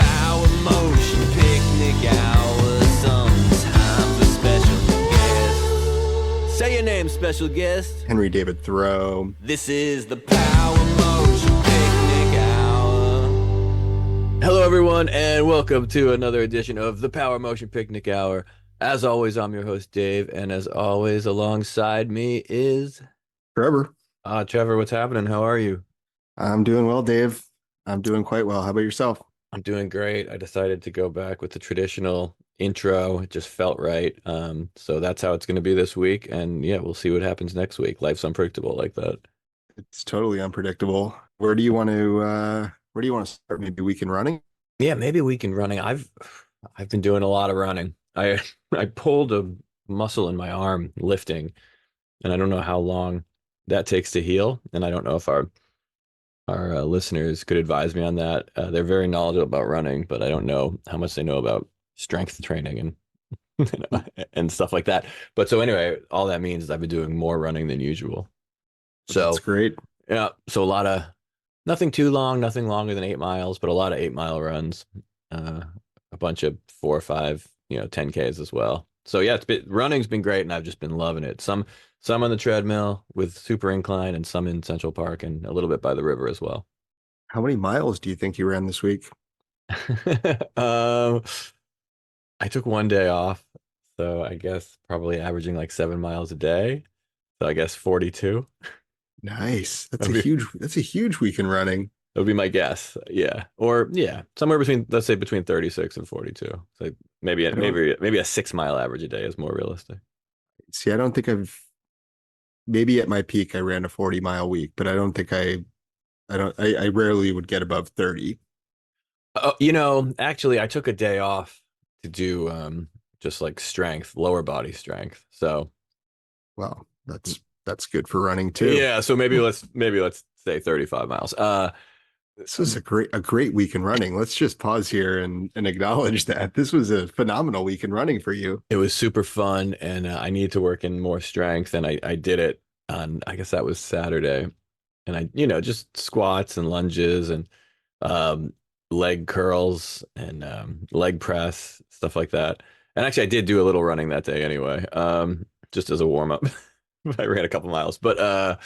power motion picnic hour. Sometimes a special guest. Say your name, special guest. Henry David Thoreau. This is the power motion picnic hour. Hello, everyone, and welcome to another edition of the Power Motion Picnic Hour. As always, I'm your host, Dave, and as always, alongside me is Trevor. Trevor. What's happening? How are you? I'm doing well, Dave. I'm doing quite well. How about yourself? I'm doing great. I decided to go back with the traditional intro. It just felt right. So that's how it's going to be this week. And yeah, we'll see what happens next week. Life's unpredictable like that. It's totally unpredictable. Where do you want to start? Maybe weekend running? Yeah, maybe we can running. I've been doing a lot of running. I pulled a muscle in my arm lifting, and I don't know how long that takes to heal. And I don't know if our listeners could advise me on that. They're very knowledgeable about running, but I don't know how much they know about strength training and and stuff like that. But so anyway, all that means is I've been doing more running than usual. That's So great. yeah, so a lot of nothing too long, nothing longer than 8 miles, but a lot of 8 mile runs, uh, a bunch of 4 or 5, 10Ks as well. So yeah, running's been great, and I've just been loving it. Some on the treadmill with super incline, and some in Central Park, and a little bit by the river as well. How many miles do you think you ran this week? um, I took one day off, so I guess probably averaging like 7 miles a day. So I guess 42. Nice. That'd be, That's a huge weekend running. that would be my guess. Yeah. Or yeah, somewhere between, let's say between 36 and 42. So maybe I don't maybe a 6 mile average a day is more realistic. see. I don't think maybe at my peak I ran a 40-mile week, but I don't think I rarely would get above 30. Oh, actually I took a day off to do just like strength, lower body strength. So Well, that's good for running too. yeah, so maybe let's say 35 miles. This was a great week in running. Let's just pause here and acknowledge that this was a phenomenal week in running for you. It was super fun, and I needed to work in more strength, and I did it on, I guess that was Saturday, and just squats and lunges and um, leg curls and leg press, stuff like that. And actually, I did do a little running that day anyway, just as a warm up. I ran a couple miles, but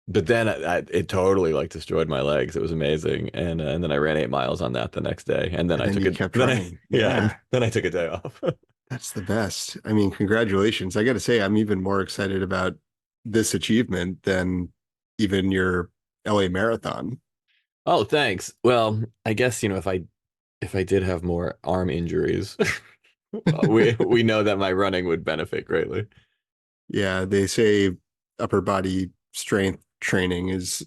then it totally like destroyed my legs. It was amazing, and then I ran 8 miles on that the next day, and then And I then took you it. kept Then running. yeah, and Yeah, then I took a day off. that's the best. I mean, congratulations. I got to say, I'm even more excited about this achievement than even your LA marathon. Oh, thanks. Well, I guess if I did have more arm injuries, we know that my running would benefit greatly. Yeah, they say upper body strength training is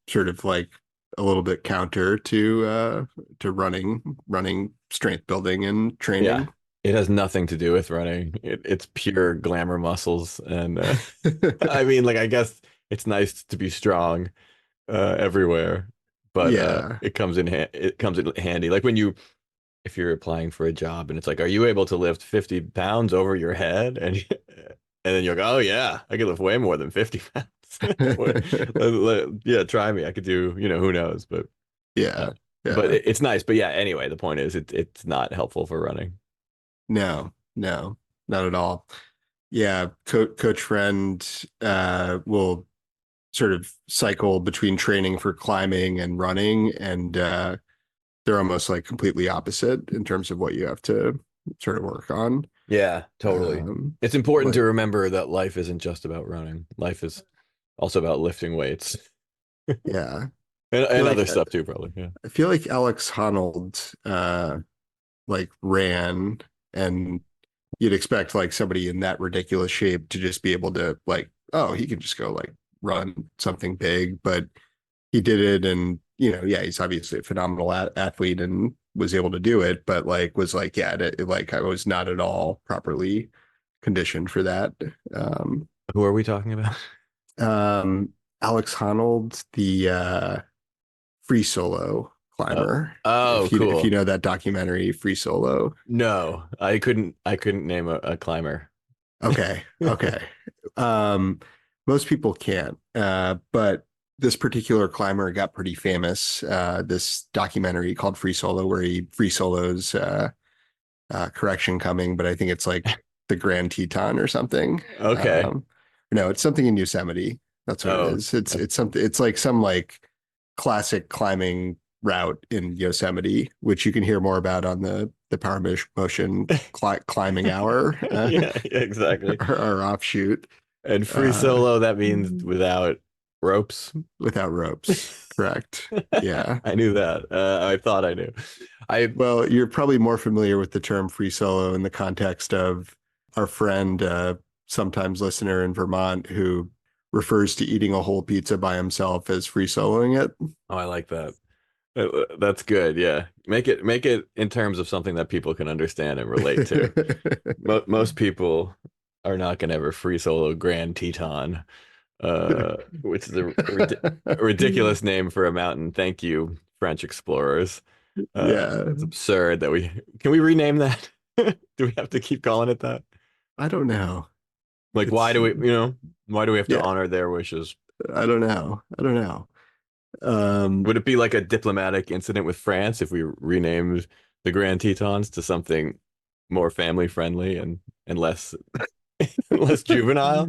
sort of like a little bit counter to running strength building and Yeah, training. it has nothing to do with running. It's pure glamour muscles, and I mean, like I guess it's nice to be strong everywhere, but Yeah. it comes in handy. Like if you're applying for a job and it's like, are you able to lift 50 pounds over your head? And then you're like, oh yeah, I could lift way more than 50 pounds. Yeah, try me. I could do, who knows, Yeah. uh, but Yeah. it's nice. But yeah, anyway, the point is it's not helpful for running. No, no, not at all. Yeah, Coach Friend will sort of cycle between training for climbing and running, and they're almost like completely opposite in terms of what you have to sort of work on. Yeah, totally. Um, It's important but to remember that life isn't just about running. Life is also about lifting weights yeah, and other stuff too, probably. Yeah. I feel like Alex Honnold like ran, and you'd expect like somebody in that ridiculous shape to just be able to like, oh, he can just go like run something big, but he did it, and yeah, he's obviously a phenomenal athlete and was able to do it, but like was like, yeah, like I was not at all properly conditioned for that. Um, Who are we talking about? um, Alex Honnold, the free solo Oh, climber. oh, If you cool. know that documentary, Free Solo. No, I couldn't name a climber. Okay, okay. Um, most people can't, but this particular climber got pretty famous. This documentary called Free Solo, where he free solos correction coming, but I think it's like the Grand Teton or something. Okay. No, it's something in Yosemite. That's what it Oh, is. It's something. It's like some like classic climbing route in Yosemite, which you can hear more about on the Power Motion climbing hour, yeah, yeah, exactly. or offshoot, And free uh, solo, that means without ropes. without ropes. Correct. Yeah. I knew that. I thought I knew. I Well, you're probably more familiar with the term free solo in the context of our friend, sometimes listener in Vermont, who refers to eating a whole pizza by himself as free soloing it. oh, I like that. That's good. Yeah. Make it in terms of something that people can understand and relate to. Most people are not going to ever free solo Grand Teton, which is a ridiculous name for a mountain. Thank you, French explorers. Yeah, It's absurd that we can we rename that? Do we have to keep calling it that? I don't know. Like, why It's do why do we have to yeah, honor their wishes? I don't know. I don't know. Would it be like a diplomatic incident with France if we renamed the Grand Tetons to something more family friendly and less less juvenile?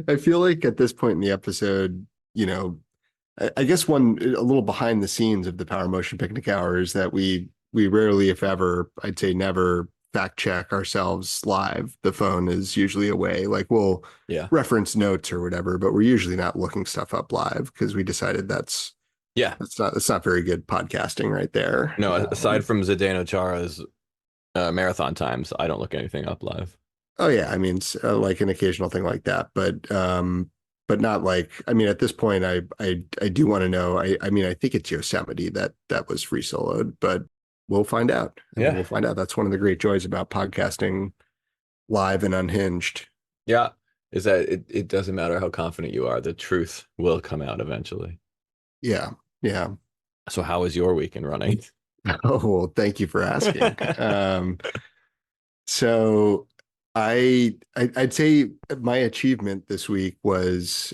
I feel like at this point in the episode, I guess one a little behind the scenes of the Power Motion Picnic Hour is that we rarely, if ever, I'd say never fact check ourselves live. The phone is usually away. Like we'll Yeah. reference notes or whatever, but we're usually not looking stuff up live because we decided Yeah. that's not very good podcasting right there. No, aside from Zdeno Chara's marathon times, I don't look anything up live. Oh yeah, I mean, like an occasional thing like that, but not like. I mean, at this point, I do want to know. I mean, I think it's Yosemite that was free soloed, but we'll find out. I mean, Yeah. we'll find out. That's one of the great joys about podcasting live and unhinged. Yeah. Is that it doesn't matter how confident you are, the truth will come out eventually. Yeah, yeah. So how was your week in running? Oh, well, thank you for asking. So I'd say my achievement this week was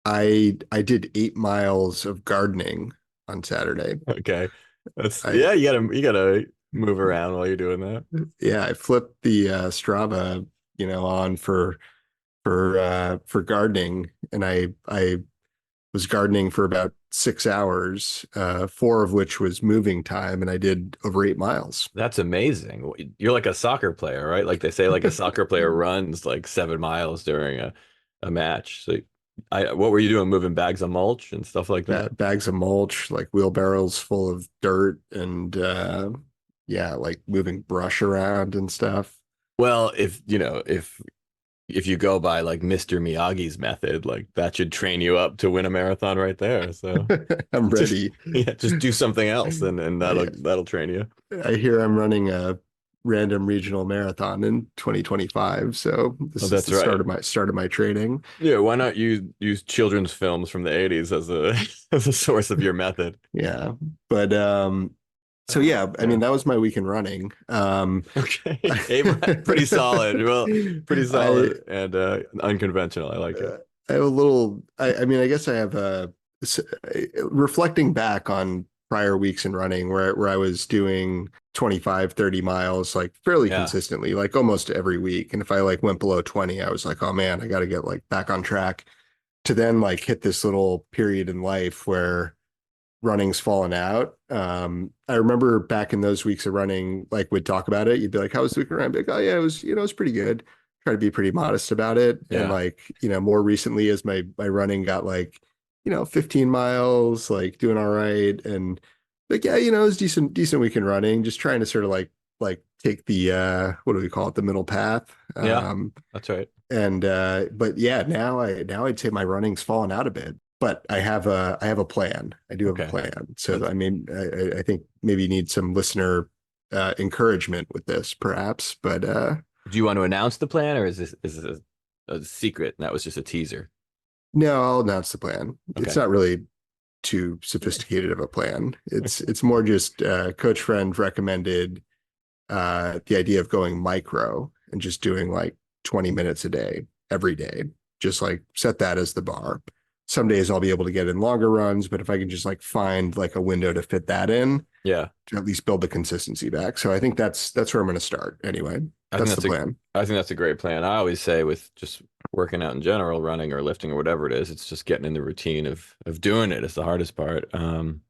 I did 8 miles of gardening on Saturday. Okay. That's I yeah, you gotta move around while you're doing that. Yeah, I flipped the Strava, on for gardening, and I was gardening for about 6 hours, four of which was moving time, and I did over 8 miles. That's amazing. You're like a soccer player, right? Like they say like a soccer player runs like 7 miles during a match. So what were you doing? Moving bags of mulch and stuff like that? Bags of mulch, like wheelbarrows full of dirt, and yeah, like moving brush around and stuff. Well, if you go by like Mr. Miyagi's method, like that should train you up to win a marathon right there. So I'm just ready. yeah, just do something else and I that'll train you. I hear I'm running a random regional marathon in 2025, so Oh, this is that's the right. start of my training. Yeah, why not use children's films from the 80s as a as a source of your method? Yeah, but so Oh, yeah, I yeah. mean that was my weekend running. Okay. Pretty solid. Well, pretty I solid and unconventional. I like it. I have a little. I mean, I guess I have reflecting back on prior weeks in running where I was doing 25, 30 miles like fairly Yeah. consistently, like almost every week. And if I like went below 20, I was like, oh man, I got to get like back on track to then like hit this little period in life where running's fallen out. I remember back in those weeks of running, like we'd talk about it. You'd be like, "How was the week around?" I'd be like, "Oh yeah, it was. It was pretty good." Try to be pretty modest about it. And Yeah. like, more recently, as my running got like, 15 miles, like doing all right, and like, yeah, it was decent weekend running. Just trying to sort of like take the what do we call it, the middle path. Yeah. That's right. And but yeah, now I'd say my running's fallen out a bit, but I have a plan. I do have a Okay. plan. So That's I mean, I think maybe you need some listener encouragement with this, perhaps. But Do you want to announce the plan or is this a secret? And that was just a teaser. no, I'll announce the plan. It's Okay. not really too sophisticated of a plan. It's more just coach friend recommended the idea of going micro and just doing like 20 minutes a day every day. just like set that as the bar. Some days I'll be able to get in longer runs, but if I can just like find like a window to fit that in, Yeah. to at least build the consistency back. So I think that's where I'm going to start anyway. I think That's the that's a plan. I think that's a great plan. I always say with just working out in general, running or lifting or whatever it is, it's just getting in the routine of doing it is the hardest part. And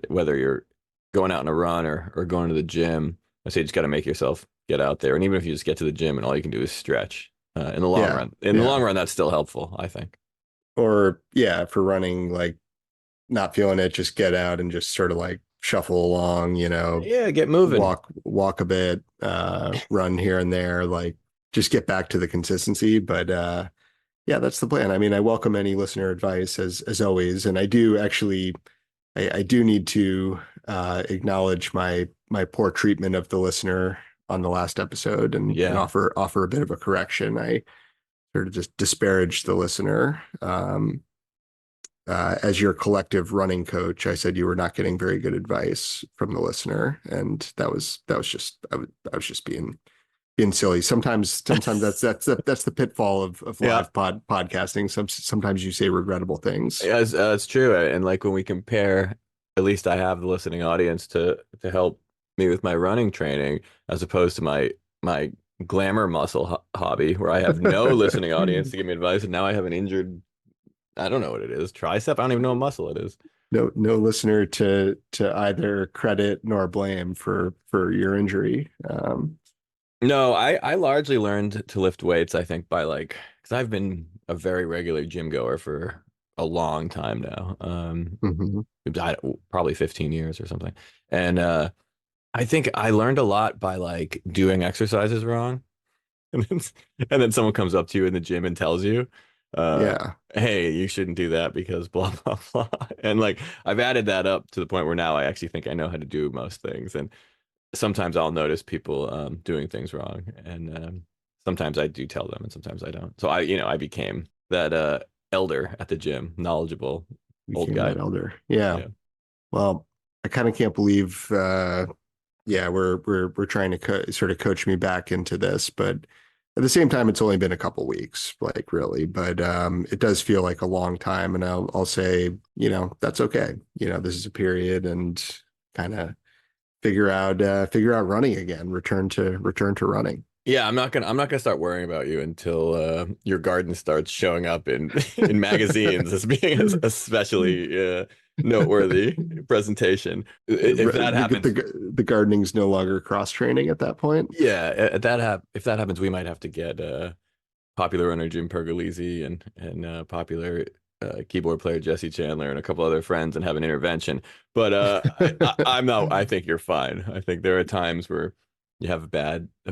whether you're going out on a run or going to the gym, I say you just got to make yourself get out there. And even if you just get to the gym and all you can do is stretch, Yeah. in the Yeah. long run, that's still helpful, I think. Or yeah, for running, like not feeling it, just get out and just sort of like shuffle along, Yeah, get moving. walk a bit, run here and there, like just get back to the consistency. But yeah, that's the plan. I mean, I welcome any listener advice as always. And I do actually I do need to acknowledge my poor treatment of the listener on the last episode and Yeah. offer a bit of a correction. I sort of just disparaged the listener. As your collective running coach, I said you were not getting very good advice from the listener, and that was just I was just being silly. Sometimes that's the pitfall of Yeah. live podcasting. Sometimes you say regrettable things. Yeah, that's true. And like when we compare, at least I have the listening audience to help me with my running training, as opposed to my glamour muscle hobby, where I have no listening audience to give me advice, and now I have an injured, I don't know what it is, tricep. I don't even know what muscle it is. No listener to either credit nor blame for your injury. No, I largely learned to lift weights, I think, by like, because I've been a very regular gym goer for a long time now. Mhm. I, probably 15 years or something. And I think I learned a lot by like doing exercises wrong. And then, and then someone comes up to you in the gym and tells you, uh, Yeah, hey, you shouldn't do that because blah, blah, blah. And like I've added that up to the point where now I actually think I know how to do most things. And sometimes I'll notice people doing things wrong. And sometimes I do tell them and sometimes I don't. So I became that elder at the gym, knowledgeable old became guy. that elder. Yeah. Yeah. Well, I kind of can't believe yeah, we're trying to sort of coach me back into this, but at the same time, it's only been a couple weeks, like really, but it does feel like a long time, and I'll say, that's okay. This is a period, and kind of figure out running again, return to running. Yeah, I'm not gonna start worrying about you until your garden starts showing up in in magazines as being especially noteworthy presentation. If that happens, The gardening's no longer cross training at that point. yeah, if that happens, we might have to get popular runner Jim Pergolesi and popular keyboard player Jesse Chandler and a couple other friends and have an intervention. But I'm not. I think you're fine. I think there are times where you have a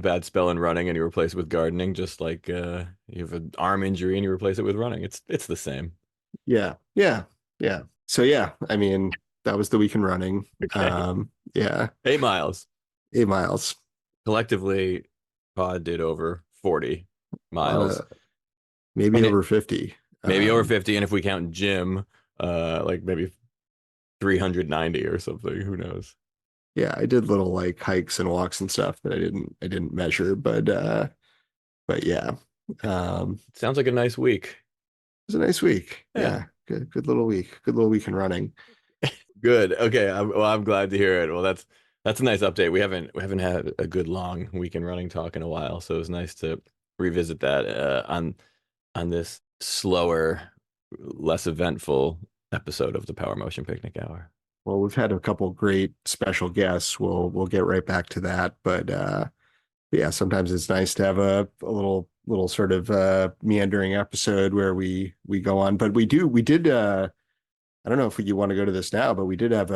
bad spell in running and you replace it with gardening, just like you have an arm injury and you replace it with running. It's the same. Yeah, yeah, yeah. So yeah, I mean, that was the weekend running. Okay. Yeah, 8 miles 8 miles. collectively. Pod did over 40 A lot miles, of maybe and over 50. maybe over 50. And if we count gym, like maybe 390 or something. Who knows? Yeah, I did little like hikes and walks and stuff that I didn't measure, but yeah. It Sounds like a nice week. was a nice week. Yeah, Yeah, good little week. Good little week in running. good. Okay, I'm glad to hear it. Well, that's a nice update. We haven't had a good long weekend running talk in a while, so it was nice to revisit that on this slower, less eventful episode of the Power Motion Picnic Hour. Well, we've had a couple great special guests. We'll get right back to that, but yeah, sometimes it's nice to have a little sort of meandering episode where we go on. But we did I don't know if you want to go to this now, but we did have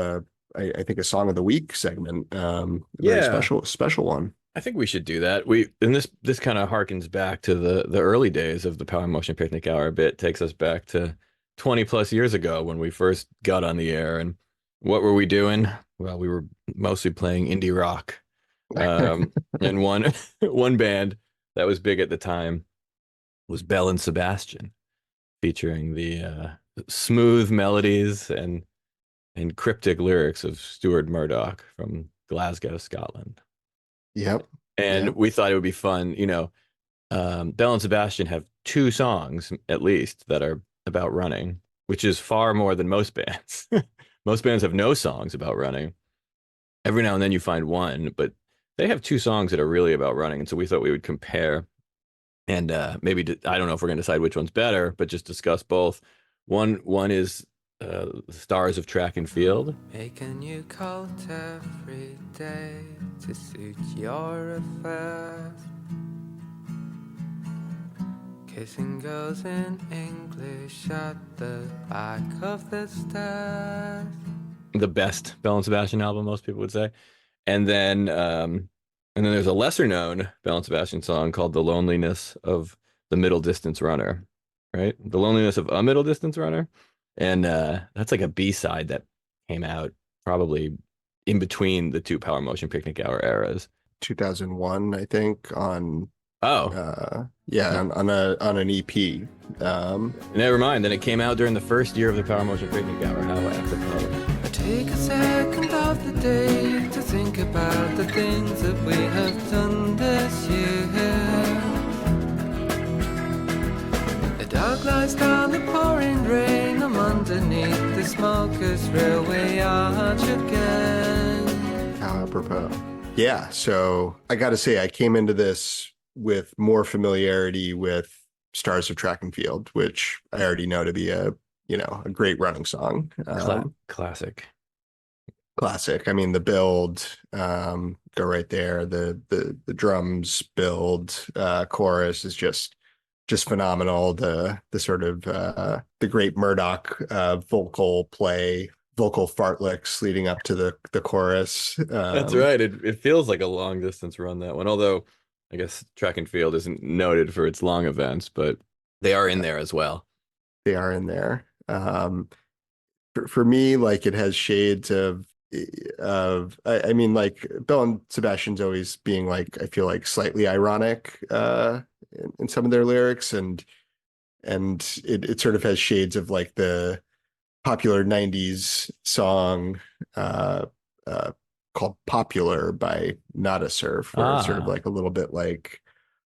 I think a song of the week segment, a very Yeah, special one. I think we should do that. And this kind of harkens back to the early days of the Power Motion Picnic Hour a bit, takes us back to 20 plus years ago when we first got on the air. And what were we doing? Well, we were mostly playing indie rock. And one one band that was big at the time was Bell and Sebastian, featuring the smooth melodies and cryptic lyrics of Stuart Murdoch from Glasgow, Scotland. Yep, And yep. we thought it would be fun, Bell and Sebastian have two songs at least that are about running, which is far more than most bands. Most bands have no songs about running. Every now and then you find one, but they have two songs that are really about running. And so we thought we would compare and I don't know if we're going to decide which one's better, but just discuss both. One is Stars of Track and Field. Make a new coat every day to suit your affairs. Kissing girls in English at the back of the stairs. The best Bell and Sebastian album, most people would say. And then there's a lesser known Bell and Sebastian song called The Loneliness of the Middle Distance Runner, right? The Loneliness of a Middle Distance Runner. And that's like a B-side that came out probably in between the two Power Motion Picnic Hour eras. 2001, I think, on Oh, yeah, on an EP. never mind. Then it came out during the first year of the Power Motion Picnic Hour. How apropos. I take a second of the day to think about the things that we have done this year. The dog lies down the pouring rain. I'm underneath the smoker's railway arch again. How apropos. Yeah, so I got to say, I came into this with more familiarity with Stars of Track and Field, which I already know to be a great running song. Classic. Classic. I mean, the build, go right there. The drums build, chorus is just phenomenal. The sort of the great Murdoch vocal play, vocal fartleks leading up to the chorus. That's right. It feels like a long distance run, that one. Although I guess track and field isn't noted for its long events, but they are in there as well. They are in there. For me, like it has shades I mean, like Bell and Sebastian's always being like, I feel like slightly ironic in some of their lyrics, and it sort of has shades of like the popular 90s song called Popular by Nada Surf, where it's sort of Ah, like a little bit like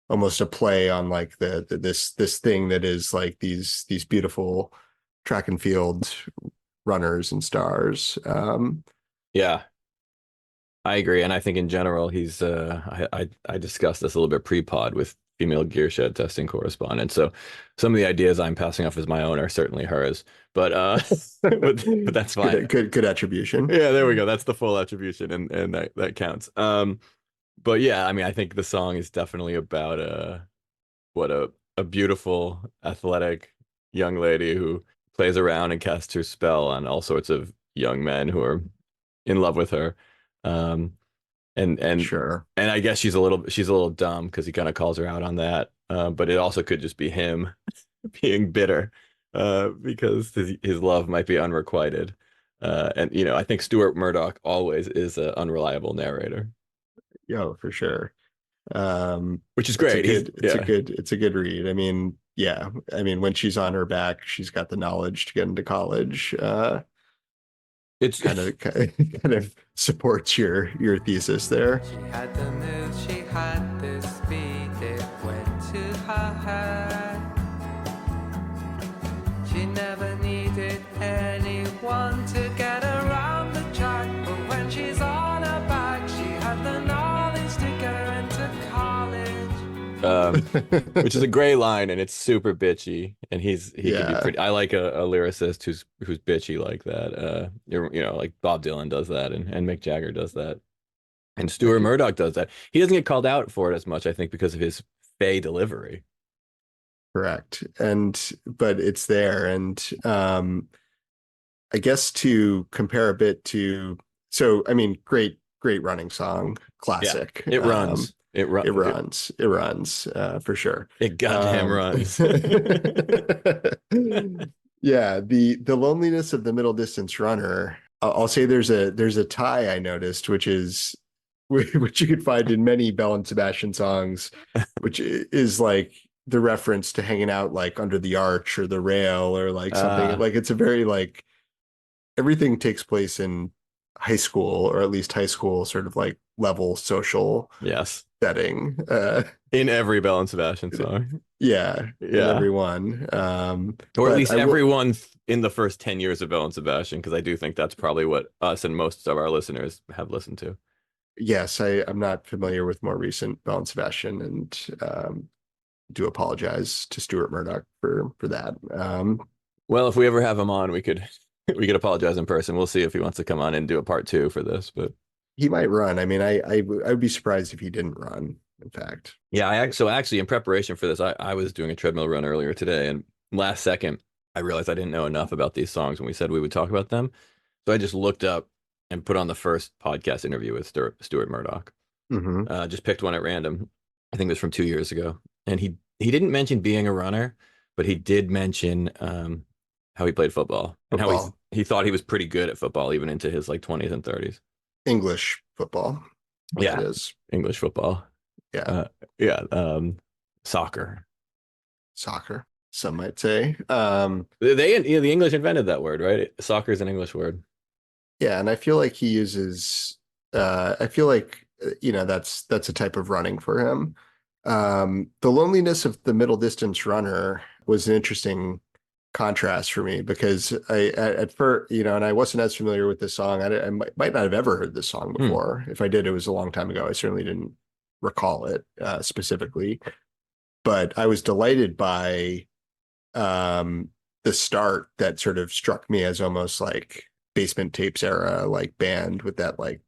almost a play on like this thing that is like these beautiful track and field runners and stars. yeah, I agree. And I think in general, he's I discussed this a little bit pre-pod with female gear shed testing correspondent. So some of the ideas I'm passing off as my own are certainly hers. But but that's fine. Good attribution. Yeah, there we go. That's the full attribution, and that counts. But yeah, I mean, I think the song is definitely about what a beautiful, athletic young lady who plays around and casts her spell on all sorts of young men who are in love with her. Um, and and Sure. and I guess she's a little dumb because he kind of calls her out on that. But it also could just be him being bitter, because his love might be unrequited. And I think Stuart Murdoch always is an unreliable narrator, Yeah, for sure. which is great. Yeah, It's a good read. I mean, yeah. I mean, when she's on her back, she's got the knowledge to get into college. it's Kind of supports your thesis there. She had the moves, she had the speed, it went to her head. She never needed anyone to get around the track, but when she's on her back, she had the knowledge to get her into college. which is a gray line, and it's super bitchy. And he can be Yeah. pretty. I like a lyricist who's bitchy like that. Like Bob Dylan does that, and Mick Jagger does that, and Stuart Murdoch does that. He doesn't get called out for it as much, I think, because of his fey delivery. Correct. But it's there. And I guess to compare a bit to, so I mean, great running song, Yeah, classic. it runs. It runs for sure. It goddamn runs. Yeah, the loneliness of the middle distance runner. I'll say there's a tie I noticed, which you could find in many Bell and Sebastian songs, which is like the reference to hanging out like under the arch or the rail or like something. Uh, Like it's a very like everything takes place in high school, or at least high school sort of like level social Yes. setting. In every Bell and Sebastian song. Yeah, in Yeah. every one. Or at But least I will, everyone in the first 10 years of Bell and Sebastian, because I do think that's probably what us and most of our listeners have listened to. yes, I'm not familiar with more recent Bell and Sebastian, and do apologize to Stuart Murdoch for that. Well, if we ever have him on, we could we could apologize in person. We'll see if he wants to come on and do a part two for this. But He might run. I mean, I would be surprised if he didn't run, in fact. yeah, so actually in preparation for this, I was doing a treadmill run earlier today, and last second I realized I didn't know enough about these songs when we said we would talk about them. So I just looked up and put on the first podcast interview with Stuart Murdoch. Hmm. Just picked one at random. I think it was from 2 years ago, and he didn't mention being a runner, but he did mention how he played football and how Football, he thought he was pretty good at football even into his like 20s and 30s. English football, that Yeah, is. English football. Yeah, Uh, yeah, soccer. soccer, some might say. The English invented that word, right? Soccer is an English word. Yeah, and I feel like he uses I feel like that's a type of running for him. The loneliness of the middle distance runner was an interesting contrast for me because at first, and I wasn't as familiar with this song. I might not have ever heard this song Hmm. before. If I did, it was a long time ago. I certainly didn't recall it specifically, but I was delighted by um, the start that sort of struck me as almost like Basement Tapes era, like band with that like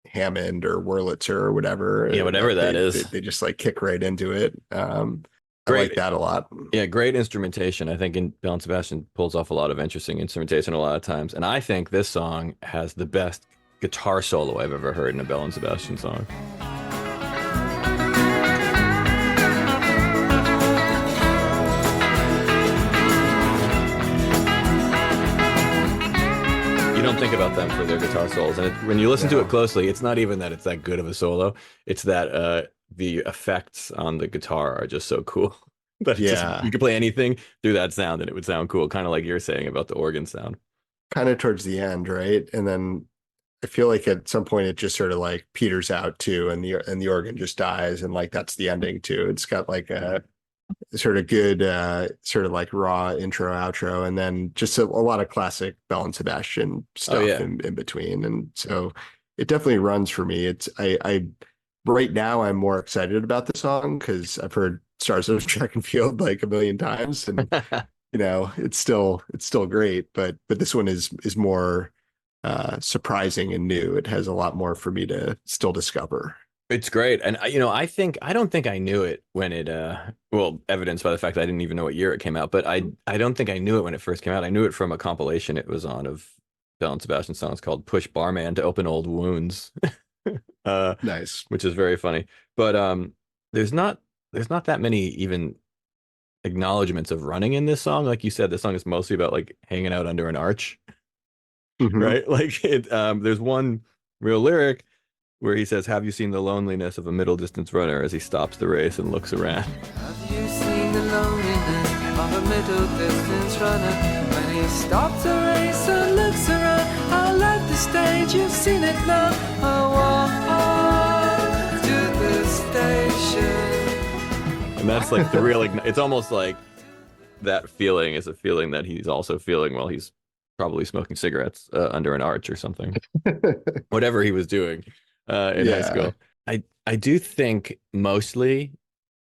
Hammond or Wurlitzer or whatever. Yeah, whatever That that is. they just like kick right into it. I like Great. that a lot. Yeah, great instrumentation. I think in Bell and Sebastian pulls off a lot of interesting instrumentation a lot of times. And I think this song has the best guitar solo I've ever heard in a Bell and Sebastian song. You don't think about them for their guitar solos. And when you listen to it No. closely, it's not even that it's that good of a solo. It's that the effects on the guitar are just so cool that it just Yeah, you could play anything through that sound and it would sound cool, kind of like you're saying about the organ sound. kind of towards the end, right? And then I feel like at some point it just sort of like peters out too, and the organ just dies, and like that's the ending too. It's got like a sort of good sort of like raw intro outro, and then just a lot of classic Bell and Sebastian Oh stuff yeah. in between. And so it definitely runs for me. It's I right now I'm more excited about the song because I've heard Stars of Track and Field like a million times, and it's still great, but this one is more surprising and new. It has a lot more for me to still discover. It's great. And I don't think I knew it when it well, evidenced by the fact that I didn't even know what year it came out, but I don't think I knew it when it first came out. I knew it from a compilation it was on of Bell and Sebastian songs called Push Barman to Open Old Wounds. Uh Nice. which is very funny. But there's not there's not that many even acknowledgments of running in this song. Like you said, this song is mostly about like hanging out under an arch, Hmm. right? Like there's one real lyric where he says, "Have you seen the loneliness of a middle distance runner as he stops the race and looks around?" Have you seen the loneliness of a middle distance runner when he stops a race and looks around? I left the stage, you've seen it now. I walk to the station. And that's like the real. It's almost like that feeling is a feeling that he's also feeling while he's probably smoking cigarettes under an arch or something. Whatever he was doing in high Yeah. school. I do think mostly,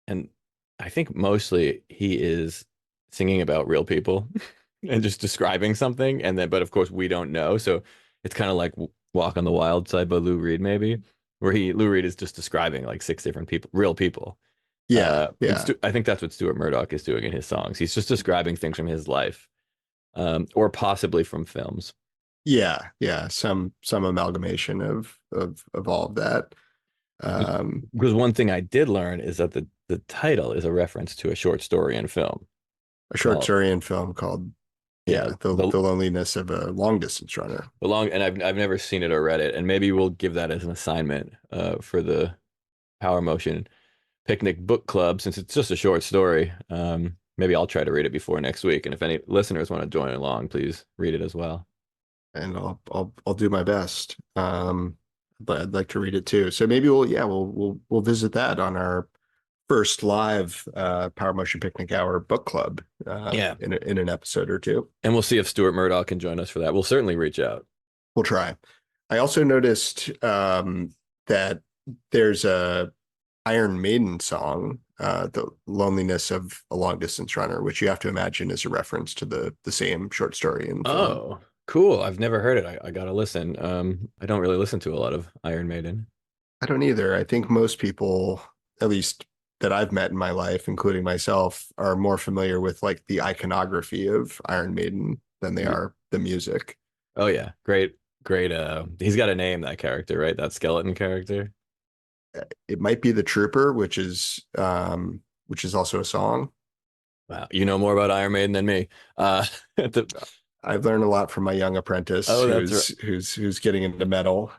and I think mostly he is singing about real people and just describing something, and then but of course we don't know, so it's kind of like Walk on the Wild Side by Lou Reed maybe, where he Lou Reed is just describing like six different people, real people. Yeah. And Yeah. I think that's what Stuart Murdoch is doing in his songs. He's just describing things from his life, or possibly from films. Yeah. Yeah. Some amalgamation of all of that. Um, Because one thing I did learn is that the title is a reference to a short story and film a short called story and film called, yeah, yeah, the loneliness of a long distance runner. the long, and I've never seen it or read it, and maybe we'll give that as an assignment for the Power Motion Picnic Book Club since it's just a short story. Maybe I'll try to read it before next week, and if any listeners want to join along, please read it as well. and I'll do my best. But I'd like to read it too. So maybe we'll visit that on our first live Power Motion Picnic Hour book club Yeah. in an episode or two. And we'll see if Stuart Murdoch can join us for that. We'll certainly reach out. We'll try. I also noticed that there's a Iron Maiden song, "The Loneliness of a Long Distance Runner," which you have to imagine is a reference to the same short story in the film. Oh, cool. I've never heard it. I gotta listen. I don't really listen to a lot of Iron Maiden. I don't either. I think most people, at least that I've met in my life, including myself, are more familiar with like the iconography of Iron Maiden than they are the music. Oh yeah. Great, great. He's got a name, that character, right? That skeleton character. It might be the Trooper, which is also a song. Wow. You know more about Iron Maiden than me. The, I've learned a lot from my young apprentice oh, that's right. who's getting into metal.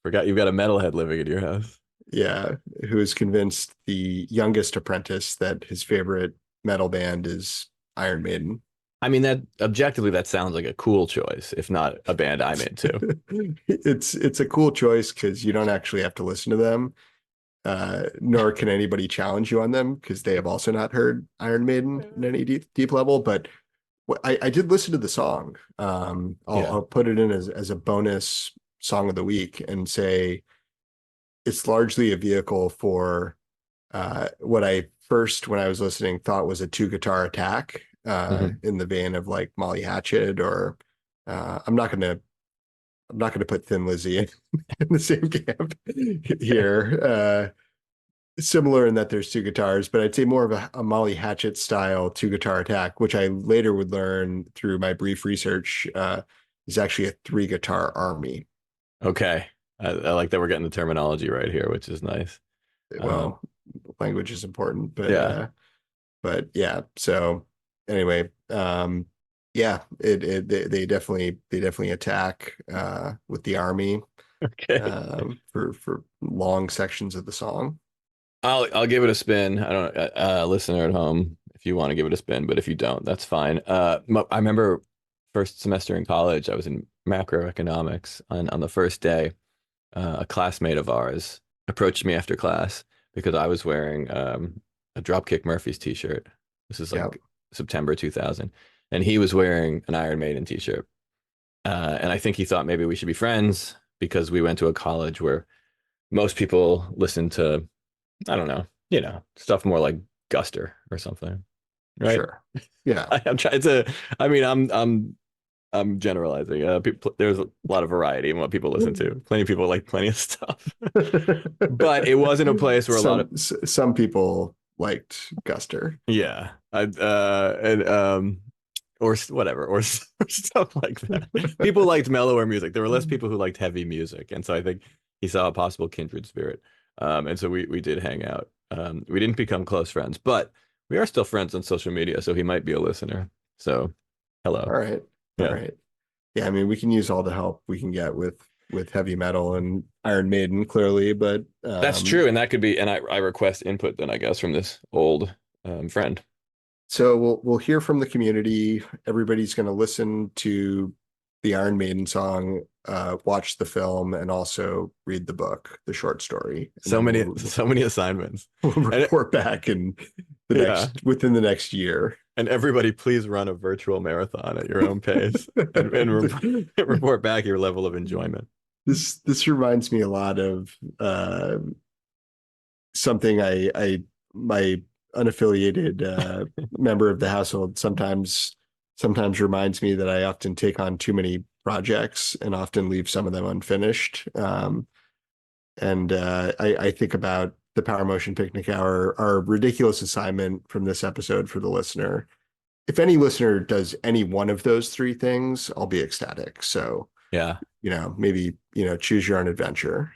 Forgot you've got a metalhead living in your house. Yeah, who is convinced the youngest apprentice that his favorite metal band is Iron Maiden. I mean, that objectively, that sounds like a cool choice, if not a band I'm into. It's a cool choice because you don't actually have to listen to them, nor can anybody challenge you on them because they have also not heard Iron Maiden in any deep level. But I did listen to the song. Yeah. I'll put it in as a bonus song of the week and say it's largely a vehicle for what I first, when I was listening, thought was a two guitar attack Mhm. in the vein of like Molly Hatchet or I'm not gonna put Thin Lizzy in the same camp here. Similar in that there's two guitars, but I'd say more of a Molly Hatchet style two guitar attack, which I later would learn through my brief research is actually a three guitar army. Okay. I like that we're getting the terminology right here, which is nice. Um, Well, language is important, yeah. but yeah. So anyway, yeah, they definitely attack with the army Okay. for long sections of the song. I'll give it a spin. I don't listener at home, if you want to give it a spin, but if you don't, that's fine. I remember first semester in college, I was in macroeconomics on the first day. A classmate of ours approached me after class because I was wearing a Dropkick Murphys t-shirt. This is Yeah. like September 2000, and he was wearing an Iron Maiden t-shirt. And I think he thought maybe we should be friends because we went to a college where most people listen to, I don't know, stuff more like Guster or something, right? Sure. Yeah. I'm trying to. I mean, I'm generalizing. There's a lot of variety in what people listen to. Plenty of people like plenty of stuff, but it wasn't a place where a lot of Some people liked Guster. yeah, and whatever, or stuff like that. People liked mellower music. There were less people who liked heavy music, and so I think he saw a possible kindred spirit. And so we did hang out. We didn't become close friends, but we are still friends on social media, so he might be a listener. So All hello. right. All Yeah. right. Yeah, I mean, we can use all the help we can get with heavy metal and Iron Maiden, clearly, but That's true, and that could be, and I request input then, I guess, from this old friend. so we'll hear from the community. Everybody's going to listen to the Iron Maiden song, watch the film, and also read the book, the short story. And So then many, so many assignments. we'll And report back in the yeah, within the next year. and everybody, please run a virtual marathon at your own pace and report back your level of enjoyment. This reminds me a lot of something I my unaffiliated member of the household sometimes reminds me that I often take on too many projects and often leave some of them unfinished. And I think about the Power Motion Picnic Hour, our ridiculous assignment from this episode for the listener. If any listener does any one of those three things, I'll be ecstatic. So, Yeah, maybe, choose your own adventure.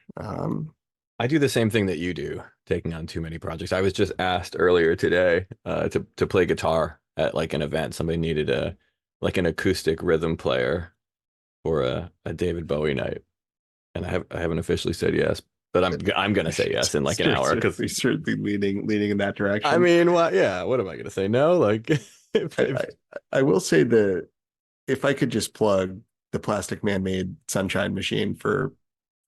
I do the same thing that you do, taking on too many projects. I was just asked earlier today to play guitar at like an event. Somebody needed an acoustic rhythm player for a David Bowie night, and I haven't officially said yes, but I'm gonna say yes in like an hour because We're certainly leaning in that direction. I mean, what? Yeah, what am I gonna say? No, like I will say that if I could just plug the Plastic Man-Made Sunshine Machine for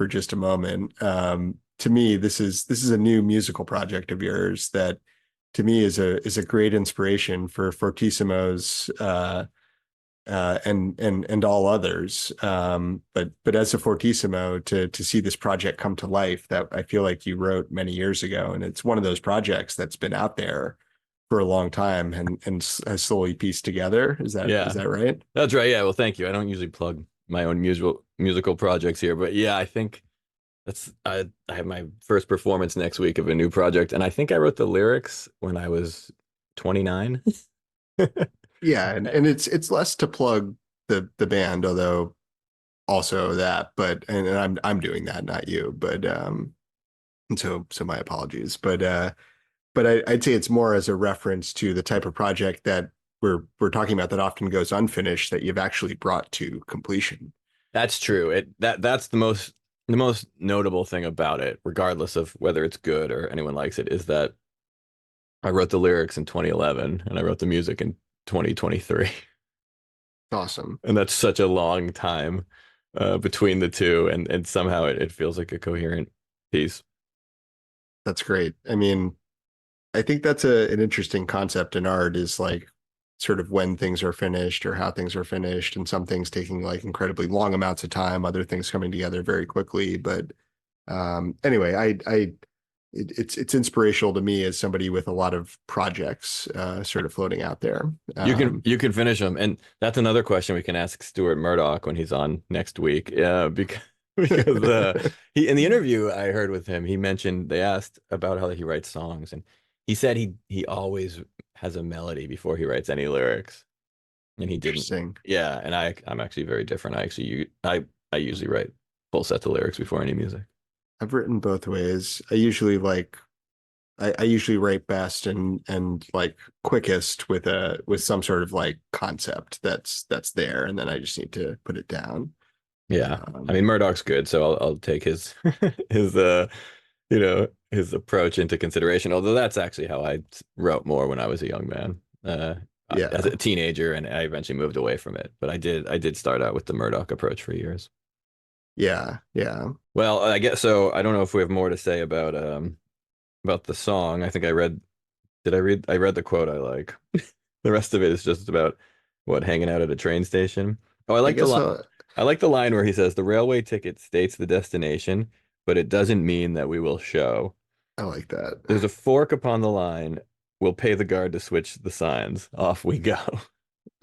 just a moment. To me, this is a new musical project of yours that to me is a great inspiration for Fortissimo's and all others. But as a Fortissimo, to see this project come to life that I feel like you wrote many years ago, and it's one of those projects that's been out there for a long time and has slowly pieced together. Is Yeah, that right? that's right. Yeah, well, thank you. I don't usually plug my own musical projects here, but yeah, I think I have my first performance next week of a new project, and I think I wrote the lyrics when I was 29. Yeah, and it's less to plug the band, although also that, but and I'm doing that, not you, but and so my apologies, but I'd say it's more as a reference to the type of project that we're talking about that often goes unfinished that you've actually brought to completion. That's true. That's the most notable thing about it, regardless of whether it's good or anyone likes it, is that I wrote the lyrics in 2011 and I wrote the music in 2023. Awesome. And that's such a long time between the two, and somehow it feels like a coherent piece. That's great. I mean, I think that's an interesting concept in art is like sort of when things are finished or how things are finished, and some things taking like incredibly long amounts of time, other things coming together very quickly. But anyway, it's inspirational to me as somebody with a lot of projects sort of floating out there. You can finish them, and that's another question we can ask Stuart Murdoch when he's on next week. Yeah, because because he in the interview I heard with him, he mentioned they asked about how he writes songs, and he said he always has a melody before he writes any lyrics, and he didn't. Interesting. Yeah, and I'm actually very different. I usually write full sets of lyrics before any music. I've written both ways. I usually write best and like quickest with some sort of like concept that's there, and then I just need to put it down. Yeah. I Um, mean, Murdoch's good, so I'll take his his his approach into consideration. Although that's actually how I wrote more when I was a young man, as yeah, a teenager, and I eventually moved away from it. But I did start out with the Murdoch approach for years. yeah. Well, I guess so. I don't know if we have more to say about the song. I think I read. Did I read? I read the quote I like. The rest of it is just about what hanging out at a train station. Oh, I I like the guess line. I like the line where he says, "The railway ticket states the destination, but it doesn't mean that we will show. I like that. There's a fork upon the line. We'll pay the guard to switch the signs. Off we go."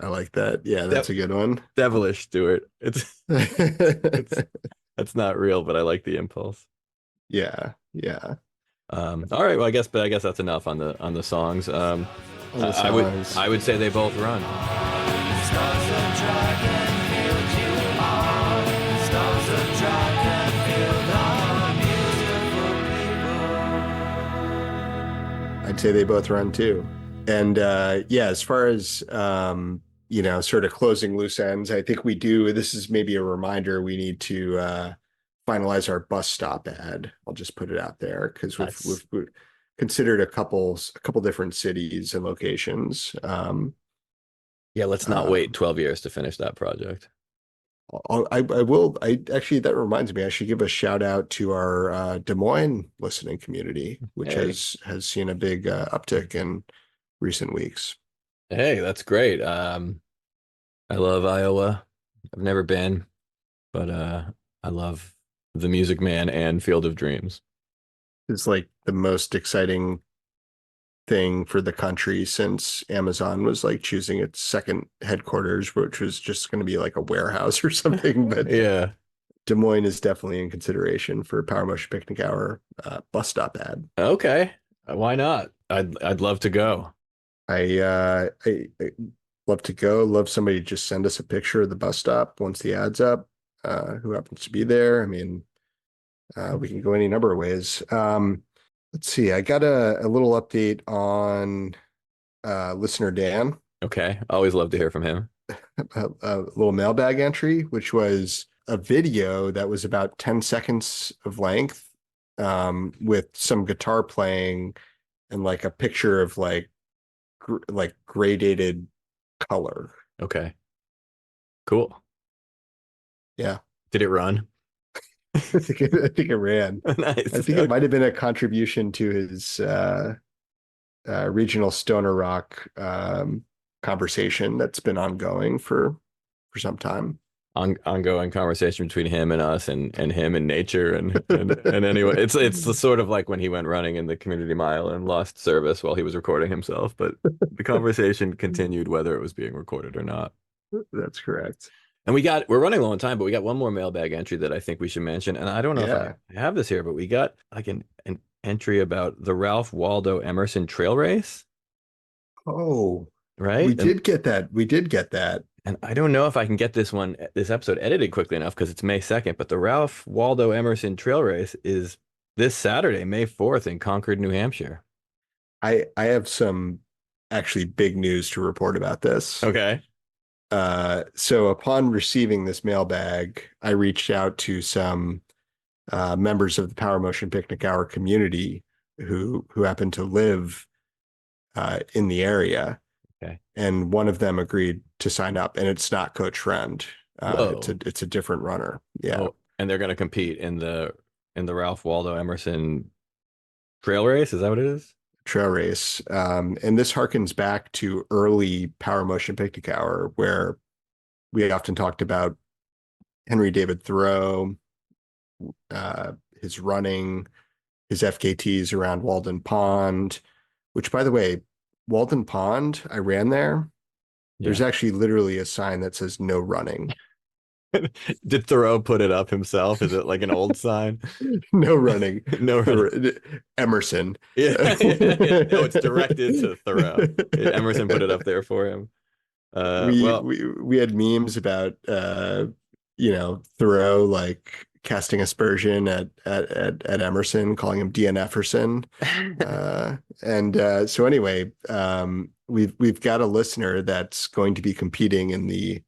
I like that. Yeah, that's De a good one. Devilish, Stuart. It's that's not real, but I like the impulse. Yeah. All right, well, I guess that's enough on the songs. On the I would songs. I would say they both run. Stars that drag and field you are. Stars that drag and field our beautiful people. I'd say they both run too. And yeah, as far as sort of closing loose ends, I think we do. This is maybe a reminder we need to finalize our bus stop ad. I'll just put it out there because That's we've considered a couple different cities and locations. Yeah, let's not wait Um, 12 years to finish that project. I will. I actually, that reminds me, I should give a shout out to our Des Moines listening community, which Hey, has seen a big uptick in recent weeks. hey, that's great. I love Iowa. I've never been, but I love the Music Man and Field of Dreams. It's like the most exciting thing for the country since Amazon was like choosing its second headquarters, which was just going to be like a warehouse or something. But Yeah. Des Moines is definitely in consideration for Power Motion Picnic Hour bus stop ad. Okay. Why not? I'd love to go. I love to go. Love somebody to just send us a picture of the bus stop once the ad's up. Who happens to be there? I mean, we can go any number of ways. Let's see. I got a little update on listener Dan, Okay. Always love to hear from him. a little mailbag entry, which was a video that was about 10 seconds of length, with some guitar playing and like a picture of like gradated color. Okay. Cool. Yeah. Did it run? I think it ran. Nice. I think it Okay. might have been a contribution to his regional stoner rock conversation that's been ongoing for some time. Ongoing conversation between him and us and him and nature and anyway it's the sort of like when he went running in the community mile and lost service while he was recording himself, but the conversation continued whether it was being recorded or not. That's correct. And we're running low on time, but we got one more mailbag entry that I think we should mention. And I don't know if I Yeah. have this here, but we got like an entry about the Ralph Waldo Emerson Trail Race, Oh, we right? did get that. We did get that. And I don't know if I can get this episode edited quickly enough because it's May 2nd, but the Ralph Waldo Emerson Trail Race is this Saturday, May 4th in Concord, New Hampshire. I have some actually big news to report about this. Okay. So upon receiving this mailbag, I reached out to some members of the Power Motion Picnic Hour community who happen to live in the area, Okay. and one of them agreed to sign up. And it's not Coach Friend. Whoa. It's a different runner. Yeah, Oh, and they're going to compete in the Ralph Waldo Emerson Trail Race. Is that what it is? trail race. And this harkens back to early Power Motion Picnic Hour, where we often talked about Henry David Thoreau, his running, his FKTs around Walden Pond, which, by the way, Walden Pond, I ran there. There's Yeah. actually literally a sign that says no running. Did Thoreau put it up himself? Is it like an old sign? No running. No running. Emerson. Yeah. No, it's directed to Thoreau. Emerson put it up there for him. Well, We had memes about Thoreau like casting aspersion at Emerson, calling him DNFerson. So anyway, we've got a listener that's going to be competing in the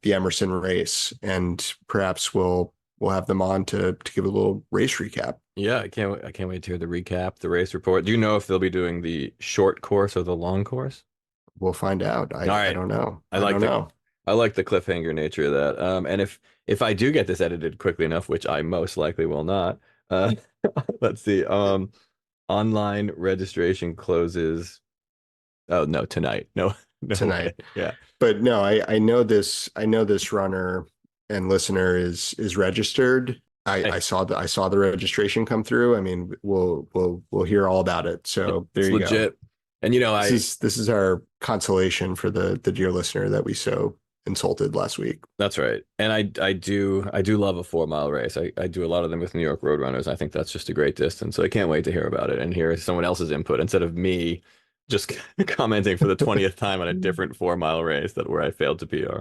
Emerson race, and perhaps we'll have them on to give a little race recap. yeah, I can't wait to hear the recap, the race report. Do you know if they'll be doing the short course or the long course? We'll find out. All right. I don't know. I I like don't the know. I like the cliffhanger nature of that. And if I do get this edited quickly enough, which I most likely will not, let's see. Online registration closes. Oh no, tonight. No, no way. Tonight. Yeah. But no, I know this runner and listener is registered. Hey, I saw the registration come through. I mean, we'll hear all about it. So there it's you legit. go. And This is our consolation for the dear listener that we so insulted last week. that's right. And I do love a 4 mile race. I do a lot of them with New York Roadrunners. I think that's just a great distance. So I can't wait to hear about it and hear someone else's input instead of me just commenting for the 20th time on a different 4 mile race where I failed to PR.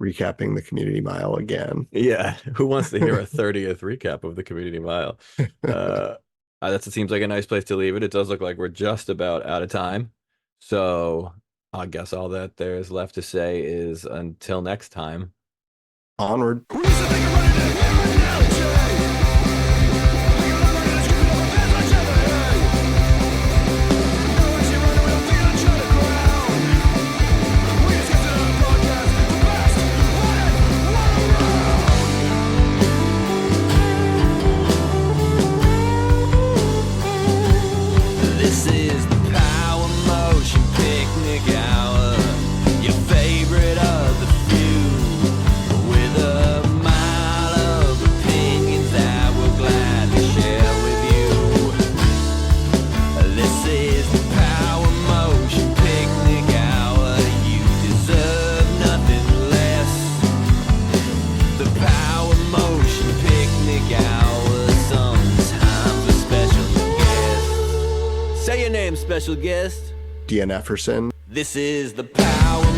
Recapping the community mile again. Yeah, who wants to hear a 30th recap of the community mile? That seems like a nice place to leave it. It does look like we're just about out of time. So I guess all that there's left to say is until next time. Onward. This is the Power Motion Picnic Hour, your favorite of the few, with a mile of opinions that we're glad to share with you. This is the Power Motion Picnic Hour, you deserve nothing less. The Power Motion Picnic Hour, sometimes a special guest. Say your name, special guest. DNFerson. This is the Power